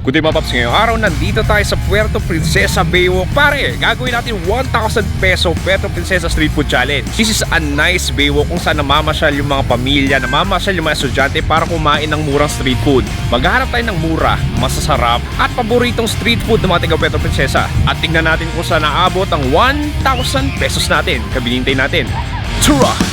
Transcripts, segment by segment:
Good day mga paps, ngayong araw nandito tayo sa Puerto Princesa Baywalk. Pare, gagawin natin 1,000 peso Puerto Princesa Street Food Challenge. This is a nice baywalk kung saan namamasyal yung mga pamilya, namamasyal yung mga estudyante para kumain ng murang street food. Maghahanap tayo ng mura, masasarap at paboritong street food ng mga taga Puerto Princesa. At tingnan natin kung saan naabot ang 1,000 pesos natin. Kabinintay natin. Tura!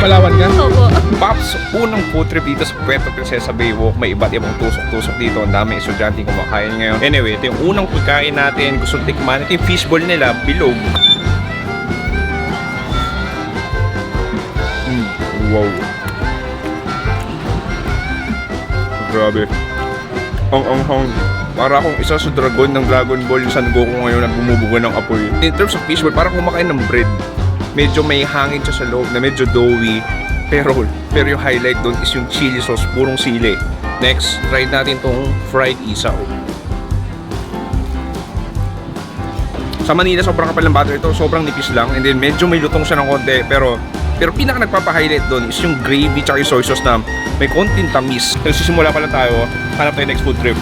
Palawan ka? Opo. Pops, unang food trip dito sa Puerto Princesa Baywalk. May iba't ibang tusok-tusok dito. Ang dami estudyante kumakain ngayon. Anyway, ito yung unang pagkain natin. Gusto tikman. Ito yung fishball nila, bilog. Wow. Grabe. Ang anghang. Para akong isa sa dragon ng Dragon Ball yung San Goku ngayon na bumubuga ng apoy. In terms of fishball, parang kumakain ng bread. Medyo may hangin siya sa loob na medyo doughy. Pero yung highlight doon is yung chili sauce, purong sili. Next, try natin tong fried isaw. Sa Manila, sobrang kapal ng butter ito. Sobrang nipis lang. And then medyo may lutong siya ng konti. Pero pinaka nagpapa-highlight doon is yung gravy tsaka yung soy sauce na may konting tamis. Pero sisimula pa lang tayo. Hanap tayo next food trip.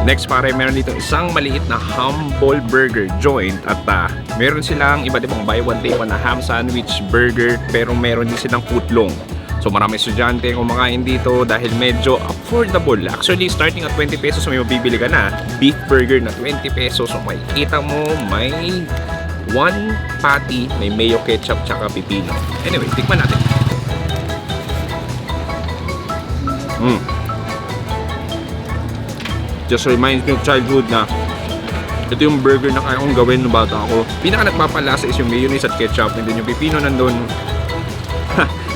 Next pare, meron dito isang maliit na humble burger joint at meron silang iba't ibang buy one take one na ham sandwich, burger, pero meron din silang footlong. So marami estudyante kumakain dito dahil medyo affordable. Actually, starting at 20 pesos may mabibili ka na. Beef burger na 20 pesos. So makikita mo may one patty, may mayo ketchup tsaka pipino. Anyway, tikman natin. Just reminds me of childhood na ito yung burger na kaya kong gawin nung bata ako. Pinaka nagpapalasa is yung mayonnaise at ketchup, and then yung pipino nandun.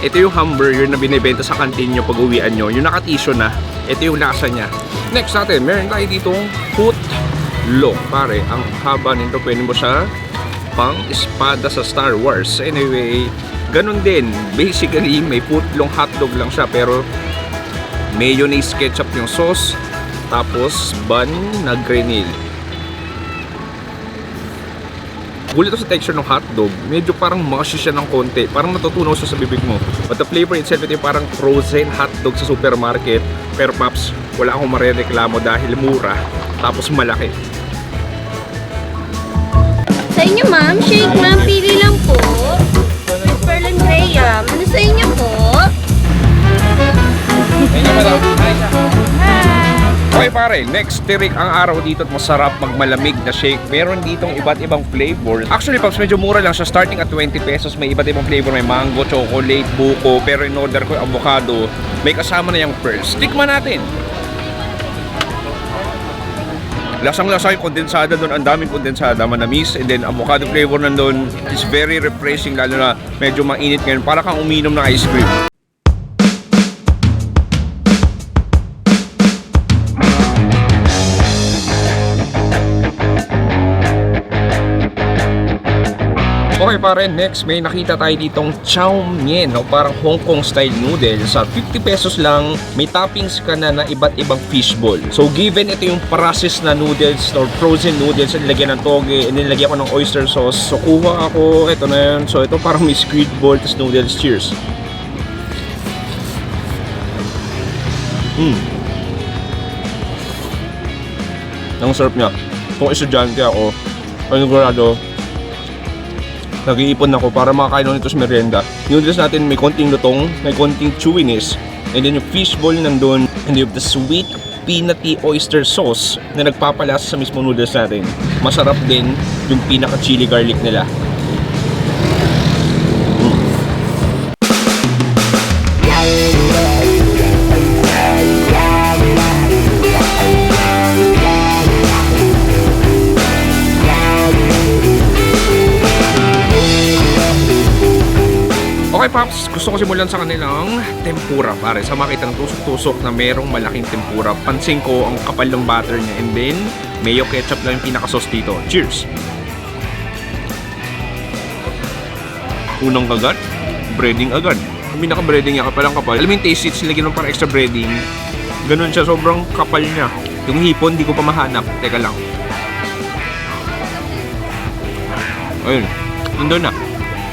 Ito yung hamburger na binibenta sa kantin nyo pag uwian nyo. Yung nakatisyo na, ito yung lasa niya. Next natin, meron tayo ditong footlong. Pare, ang haba nito, pwede mo siya pang espada sa Star Wars. Anyway, ganun din. Basically, may footlong hotdog lang siya, pero mayonnaise ketchup yung sauce. Tapos, bun na grenil. Gulit sa texture ng hotdog. Medyo parang mushy siya ng konti. Parang natutunaw siya sa bibig mo. But the flavor itself, ito yung parang frozen hotdog sa supermarket. Pero Pops, wala akong marereklamo dahil mura. Tapos malaki. Sa inyo ma'am, shake ma'am, pili lang po. With pearl and graham. Ano sa inyo po? Okay pare, next tirik ang araw dito at masarap magmalamig na shake. Meron ditong iba't ibang flavor. Actually Pops, medyo mura lang siya, starting at 20 pesos. May iba't ibang flavor, may mango, chocolate, buko. Pero in order ko yung avocado, may kasama na yung pearls. Tikman natin. Lasang-lasa yung kondensada doon, ang daming kondensada, manamis, and then avocado flavor nandun is very refreshing, lalo na medyo mainit ngayon, para kang uminom ng ice cream. Okay pare, next may nakita tayo ditong chow mein, no? Parang Hong Kong style noodles. Sa 50 pesos lang, may toppings ka na iba't ibang fishball. So given ito yung processed na noodles or frozen noodles, nilagyan ng toge, and nilagyan ko ng oyster sauce. So kuha ako, ito na yun. So ito parang may squid ball, tas noodles. Cheers! Ang sarap niya. Kung estudyante ako, panigurado, nag-iipon ako para makakain nito sa merienda. Noodles natin may konting lutong, may konting chewiness, and then yung fishball nandun, and you have the sweet peanutty oyster sauce na nagpapalasa sa mismo noodles natin. Masarap din yung pinaka chili garlic nila. Okay Pops, gusto ko simulan sa kanilang tempura pare. Sa makita ng tusok-tusok na merong malaking tempura. Pansin ko ang kapal ng butter niya, and then mayo ketchup lang yung pinaka-sauce dito. Cheers! Unang kagat, breading agad. Yung pinaka-breading niya, kapalang kapal. Alam mo yung taste seeds, nilagyan mo para extra breading. Ganun siya, sobrang kapal niya. Yung hipon, di ko pa mahanap. Teka lang. Ayun, nandun na.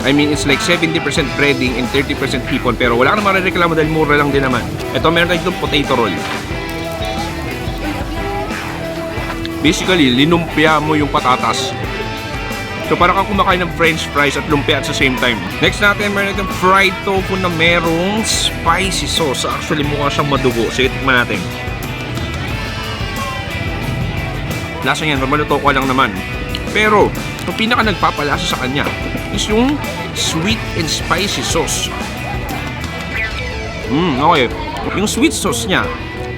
I mean, it's like 70% breading and 30% hipon. Pero wala ka naman reklamo dahil mura lang din naman. Ito, meron tayo itong potato roll. Basically, linumpia mo yung patatas. So parang kang kumakain ng french fries at lumpia at the same time. Next natin, meron itong fried tofu na merong spicy sauce. Actually, mukha siyang madugo. Sige, tikman natin. Lasa niya, normal na toko lang naman. Pero, yung pinaka nagpapalasa sa kanya is yung sweet and spicy sauce. Okay. Yung sweet sauce niya,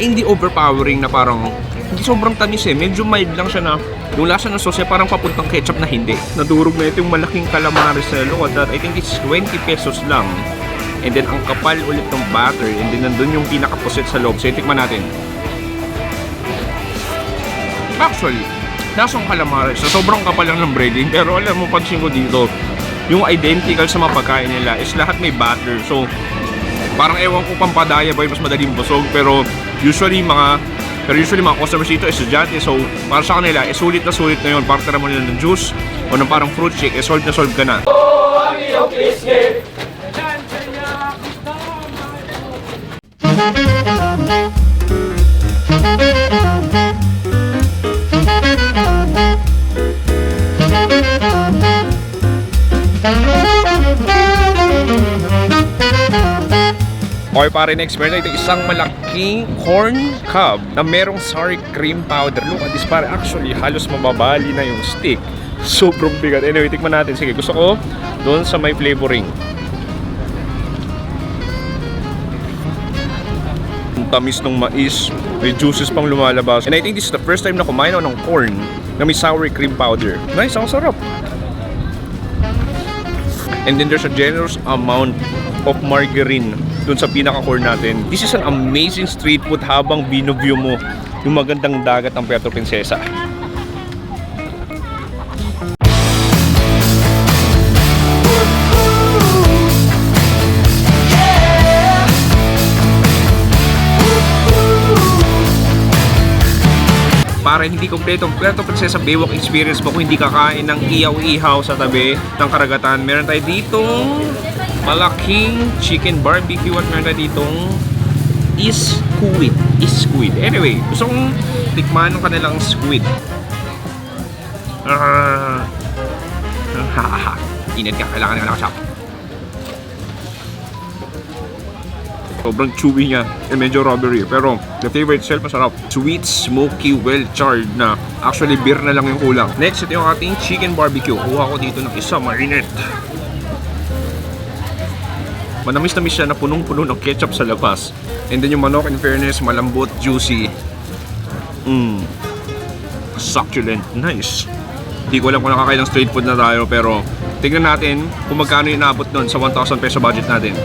hindi overpowering na parang hindi sobrang tamis eh. Medyo mild lang siya na yung lasa ng sauce niya parang papuntang ketchup na hindi. Nadurog na ito yung malaking calamares na look at that. I think it's 20 pesos lang. And then ang kapal ulit ng batter. And then nandun yung pinaka-puset sa loob. So tikman natin. Actually, lasang calamares. So, sobrang kapal lang ng breading. Pero alam mo, pansin ko dito, yung identical sa mga pagkain nila is lahat may batter. So, parang ewan ko pampadaya ba yung mas madaling busog. Pero usually mga customers dito is estudyante. So, para sa kanila, sulit na yun. Partner mo nila ng juice o ng parang fruit shake, solve na solve ka na. Okay pare, next meron ito isang malaking corn cob na merong sour cream powder. Look at this pare, actually halos mababali na yung stick. Sobrang bigat. Anyway, tikman natin. Sige, gusto ko doon sa may flavoring. Ang tamis ng mais, may juices pang lumalabas. And I think this is the first time na kumain ako ng corn na may sour cream powder. Nice, ang sarap. And then there's a generous amount of margarine dun sa pinaka-core natin. This is an amazing street food habang binuview mo yung magandang dagat ng Puerto Princesa. Para hindi kompleto ang Puerto Princesa Baywalk experience mo kung hindi kakain ng ihaw-ihaw sa tabi ng karagatan. Meron tayo ditong malaking chicken barbecue at meron tayo ditong squid. Anyway, gusto kong tikman ng kanilang squid. Init ka, kailangan siya. Sobrang chewy niya and medyo rubbery. Pero the flavor itself masarap. Sweet, smoky, well-charred na. Actually, beer na lang yung kulang. Next, ito yung ating chicken barbecue. Kuha ko dito ng isa, mainit. Manamis-namis siya na punong-puno ng ketchup sa labas. And then yung manok, in fairness, malambot, juicy. Succulent. Nice. Hindi ko alam kung nakakain ng street food na tayo, pero tingnan natin kung magkano yung naabot nun sa 1,000 peso budget natin.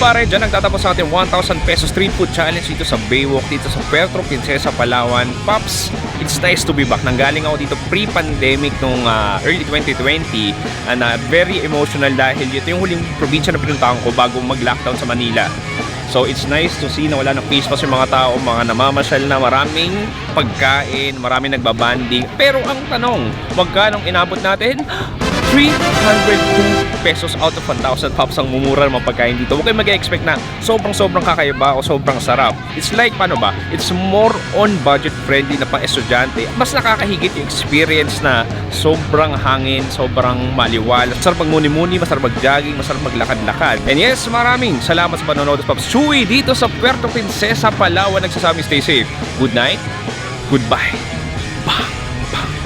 Pare, dyan nagtatapos sa ating 1,000 peso street food challenge dito sa Baywalk, dito sa Puerto Princesa, Palawan. Pops, it's nice to be back. Nanggaling ako dito pre-pandemic nung early 2020 and very emotional dahil ito yung huling probinsya na pinuntahan ko bago mag-lockdown sa Manila. So it's nice to see na wala ng face mask yung mga tao, mga namamasyal na, maraming pagkain, maraming nagbabanding. Pero ang tanong, magkano inabot natin? 302 pesos out of 1,000 pops ang mumura ng mga pagkain dito. Huwag kayo mag-expect na sobrang kakaiba o sobrang sarap. It's like, paano ba? It's more on budget friendly na pang estudyante. Mas nakakahigit yung experience na sobrang hangin, sobrang maliwal. Masarap magmuni-muni, masarap mag-jogging, masarap maglakad-lakad. And yes, maraming salamat sa panonood of Pops Chewy dito sa Puerto Princesa, Palawan. Nagsasabi, stay safe. Good night. Goodbye. Bye. Bye.